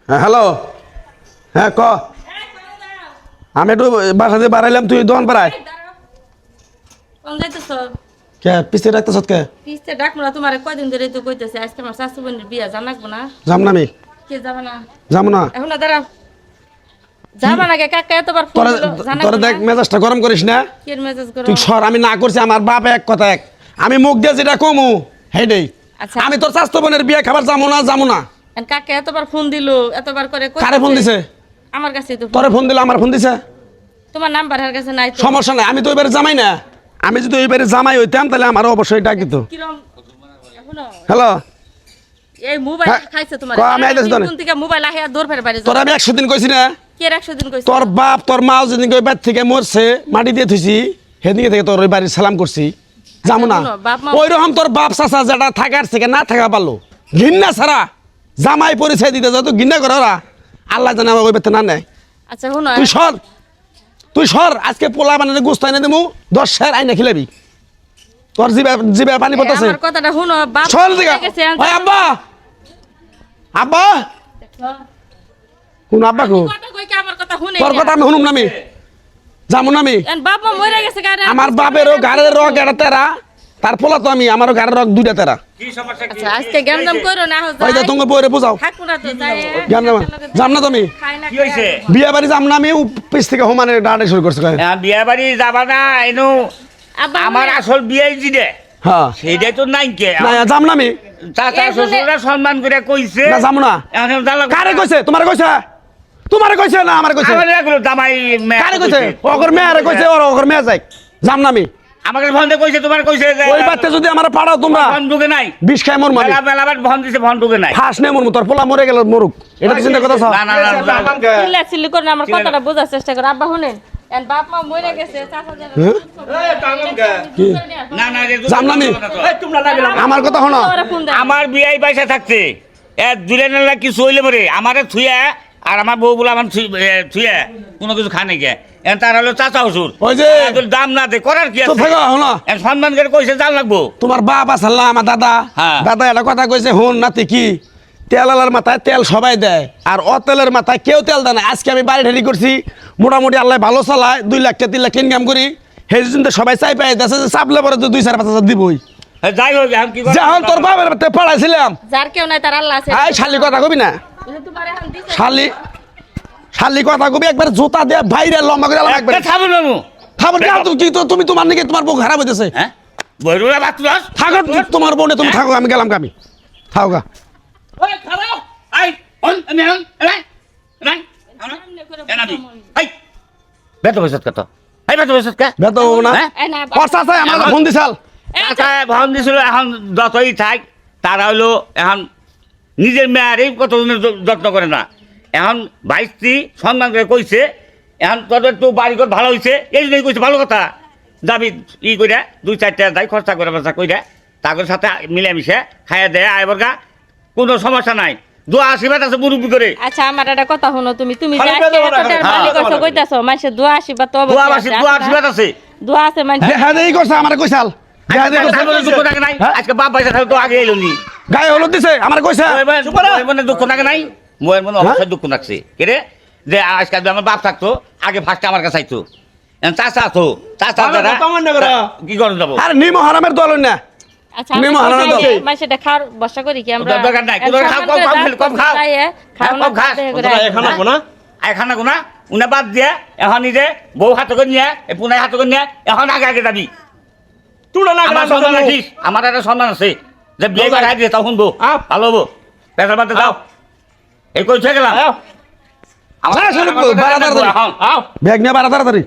হ্যাঁ হ্যালো, হ্যাঁ ক। আমি একটু বাসা দিয়ে বাড়াইলাম, তুই দোকান পাড়ায় কে পিছিয়ে রাখতেছ কে? পিছতে ডাকবো না, তোমার কয়দিন ধরে তো কইতেছে আজকে আমার শাশু বোনের বিয়া, জানাকবো না? যাম না আমি, কে যাবে না? যাবো না। এখন না দাঁড়াও, যাবা না কে? কাকা এতবার ফোন তোরা দিলো, জানাকবো তোরা দেখ না? মেজাজটা গরম করিস না। কে মেসেজ করো? তুই সর, আমি না করছি, আমার বাপ এক কথা এক, আমি মুখ দিয়ে যেটা কমু হেডেই। আচ্ছা। আমি তোর স্বাস্থ্য বোনের বিয়ে খাবার যাবো না, যাবো না। কাকা এতবার ফোন দিলো, এতবার করে কারে ফোন দিছে? আমার কাছে তো তোরে ফোন দিলে আমার ফোন দিছে? তোমার নাম্বার এর কাছে নাই তো। সমস্যা নাই, আমি তো এবারে জামাই না। আমি যদি ওইবারে জামাই হইতাম তাহলে আমারও অবশ্যই ডাক দিত। কিরম এখনো হ্যালো, এই মোবাইল হ্যাঁ, খাইছে তোমার? আমি আইতাছি তো না। কোন থেকে মোবাইল আহিয়া দৌড় ফের বাড়ি তোর আমি 100 দিন কইছি না? কে 100 দিন কইছে? তোর বাপ তোর মাও যেদিন ওই বাড়ি থেকে মরছে মাটি দিয়ে থুইছি, সেদিকে থেকে তোর ওই বাড়ির সালাম করছি, যাবো না। শোনো, বাপ মা- ওই রকম তোর বাপ চাচা যেটা থাকার থেকে না থাকা পারলো, ঘৃণা ছাড়া জামাই পরিচয় দিতে যত ঘৃণা করে ওরা, আল্লাহ জানে আমার ওই বেতে না নেয়। আচ্ছা শুনো, তুই সর, তুই সর, আজকে পোলা বানালে গোস্ত এনে দেবো 10 সের আইনা খিলাবি, তোর জিবা জিবা পানি পড়তেছে। আমার কথাটা শুনো, বাপ সর দিকে। মরে গেছে, ওই আব্বা, আব্বা কোন আব্বা কো? কথা কই কি আমার কথা শুনে? তোর কথা আমি শুনুম না, আমি যাবো না। আমি বাপ মা মরে গেছে কারে? আমার বাপেরও গাড়ের রগ এটা তেরা, তার পোলা তো আমি, আমারও গাড়ের রগ 2টা তেরা। আচ্ছা আজকে জ্ঞানদাম করো না, হো ওই যে যাই তোমাকে বইরে বুঝাও। থাকবো না তো যাই। যাম না, যাম না তুমি। খাই না কি হইছে? বিয়া বাড়ি যাম না আমি, পিছ থেকে হোমানে ডাঁড়ে শুরু করছে। বিয়া বাড়ি যাবা না এনো? আব্বা আমার আসল বিয়ে দিলে হ্যাঁ সেইটাই তো নাই কে। না যাম না আমি, চাচা শ্বশুরা সম্মান করে কইছে না যাম না। এখন জ্বালা কারে কইছে? তোমারে কইছে? তোমারে কইছে না আমারে কইছে? আমার এগুলো জামাই মেয়ে কারে কইছে? ওগর মেয়ারে কইছে, ওর ওগর মেয়া যাই, যাম না আমি। আমাকে ফোন দিয়ে কইছে তোমার কইছে যে ওই বাচ্চা যদি আমার পাড়াও তোমরা ফোন ঢুকে নাই। বিষ খাই মর মারি, মেলা মেলা বার ফোন দিছে ফোন ঢুকে নাই। ফাঁস নে মরমু, তোর পোলা মরে গেল মরুক, এটা তো চিন্তা কথা। না না না চিল্লা চিল্লি করে আমার কথাটা বোঝার চেষ্টা করো। আব্বা শুনেন, এন বাপ মা মরে গেছে, চাচা যেন না না যাম না আমি, আমার কথা শোনো। আমার বিয়াই পয়সা থাকছে এ দুলে না কিছু হইলে পরে আমারে থুয়া আর আমার বউ বলে আমার থুয়া কোনো কিছু খানে গে এন তার হলো চাচা শ্বশুর ওই যে দাম না দে করার কি তো আছে? থাকো শোনো, এন সম্মান করে কইছে জাল লাগবো। তোমার বাপ আসাল্লা আমার দাদা, হ্যাঁ। দাদা একটা কথা কইছে, হুন নাতি কি তেল আলার মাথায় তেল সবাই দেয়, আর অতেলের মাথায় কেউ তেল দেয় না। আজকে আমি বাড়ি ঢেরি করছি, মোটামুটি আল্লাহ ভালো চালায়, 2 লাখ 3 লাখ ইনকাম করি, সেই জন্য সবাই চাই পাই দেশে যে চাপলে পরে তো 2-4-5 হাজার দিবই। যাই হোক এখন কি যখন তোর বাপের বাড়িতে পড়াইছিলাম, যার কেউ নাই তার আল্লাহ আছে। এই শালি কথা কবি না, তোমার এখন দিছে শালি শালি কথা কবি, একবার জুতা দিয়ে বাইরে লম্বা করে লাগবে। খাবো না খাবার না তুমি কি, তুমি তোমার নাকি তোমার বউ খারাপ হইতেছে। হ্যাঁ বইরুলা বাতুরাস থাকো তোমার বউনে, তুমি থাকো, আমি গেলাম কামি, থাকো গা। ওই খাবো আই অন আমি অন এলাই এলাই এনাবি আই বেতো বসত কত আই বেতো বসত কা বেতো হবো না, হ্যাঁ? এই না পয়সা চাই আমার ফোন দিছাল। চাচা ভন দিছিল এখন যতই থাক তারা হইলো এখন নিজের মেয়ারই কত যত্ন করে না। এখন ভাইস্ত্রী সম্মান করে কইছে এখন তোদের তো বাড়িঘর ভালো হয়েছে এই জন্যই কইছে ভালো কথা যাবি ই করে 2-4টা যাই খরচা করে বাচ্চা কইরা তাদের সাথে মিলেমিশে খাইয়া দেয় আইবর্গা কোনো সমস্যা নাই। দোয়া আশীর্বাদ আছে মুরব্বী করে। আচ্ছা আমার একটা কথা শুনো, তুমি তুমি যে খালি আজকে পেটে বলা এতটার খাও। মালিক হইছো কইতাছো, মানুষের দোয়া আশীর্বাদ তো দোয়া অবশ্যই আছে। দোয়া আশীর্বাদ আছে। দোয়া আছে মানুষের। হ্যাঁ এই করছে আমার কইছাল, দুঃখ থাকে নাই হ্যাঁ? আজকে বাপ পয়সা থাকলে তো আগে এলো নি গায়ে হলুদ দিছে আমার কইছে। মনে দুঃখ থাকে নাই মোয়ের মনে অবশ্যই দুঃখ লাগছে কেরে যে আজকাল আমার বাপ থাকতো আগে ফার্স্টে আমার কাছে আইতো চাচা তো চাচা দাদা কি করে যাবো আর নিম হারামের দল না, আচ্ছা নিমো হারানো দাও। মানুষটা খাওয়ার বর্ষা করি কি আমরা? দরকার নাই, কোনো খাও, কম খাও, কম খাও। খাও কম খাস। এখানে গুনা উনা বাদ দিয়ে এখন নিজে বউ হাতে করে নিয়ে পুনাই হাতে করে নিয়ে এখন আগে আগে যাবি আমার সম্মান রাখিস আমার একটা সম্মান আছে যে বিয়ে করে দিয়ে তখন বউ ভালো হবো পেশার বাদে যাও এই কই থেকে গেলাম ব্যাগ নিয়ে বাড়া তাড়াতাড়ি।